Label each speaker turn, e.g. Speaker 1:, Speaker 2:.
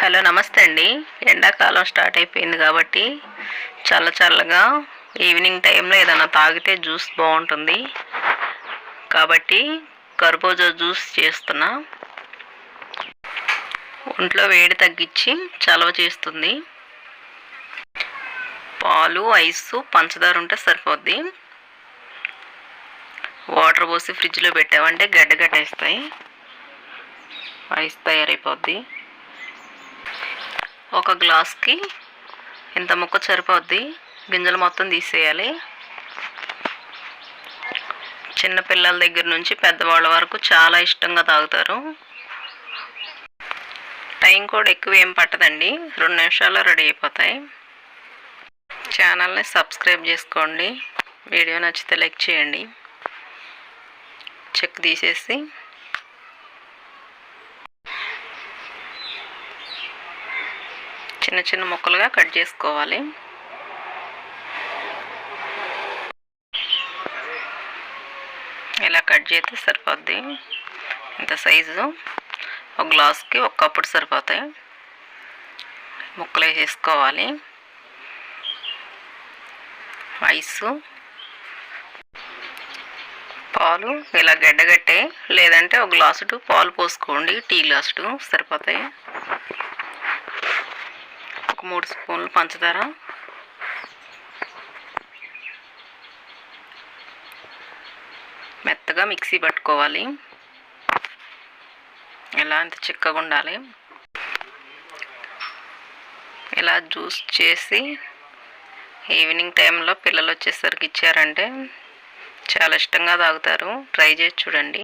Speaker 1: Hello నమస్తే అండి. ఎండాకాలం స్టార్ట్ అయిపోయింది కాబట్టి చల్లగా ఈవినింగ్ టైంలో ఏదైనా తాగితే జ్యూస్ బాగుంటుంది కాబట్టి కర్బూజా జ్యూస్ చేస్తున్నా. ఒంట్లో వేడి తగ్గించి చలవ చేస్తుంది. పాలు, ఐసు, పంచదార ఉంటే సరిపోద్ది. వాటర్ పోసి ఫ్రిడ్జ్లో పెట్టామంటే గడ్డగట్టేస్తాయి, ఐస్ తయారైపోద్ది. ఒక గ్లాస్కి ఇంత ముక్క సరిపోద్ది. గింజలు మొత్తం తీసేయాలి. చిన్నపిల్లల దగ్గర నుంచి పెద్దవాళ్ళ వరకు చాలా ఇష్టంగా తాగుతారు. టైం కూడా ఎక్కువ ఏం పట్టదండి, 2 నిమిషాల్లో రెడీ అయిపోతాయి. ఛానల్ని సబ్స్క్రైబ్ చేసుకోండి. వీడియో నచ్చితే లైక్ చేయండి. చెక్ తీసేసి చిన్న చిన్న ముక్కలుగా కట్ చేసుకోవాలి. ఇలా కట్ చేస్తే సరిపోద్ది. ఇంత సైజు ఒక గ్లాస్కి ఒక కప్పుడు సరిపోతాయి. ముక్కలు వేసేసుకోవాలి. ఐసు, పాలు ఇలా గడ్డగట్టే, లేదంటే ఒక గ్లాసు పాలు పోసుకోండి. టీ గ్లాసు సరిపోతాయి. ఒక 3 స్పూన్లు పంచదార, మెత్తగా మిక్సీ పట్టుకోవాలి. ఇలా అంత చిక్కగా ఉండాలి. ఇలా జ్యూస్ చేసి ఈవినింగ్ టైంలో పిల్లలు వచ్చేసరికి ఇచ్చారంటే చాలా ఇష్టంగా తాగుతారు. ట్రై చేసి చూడండి.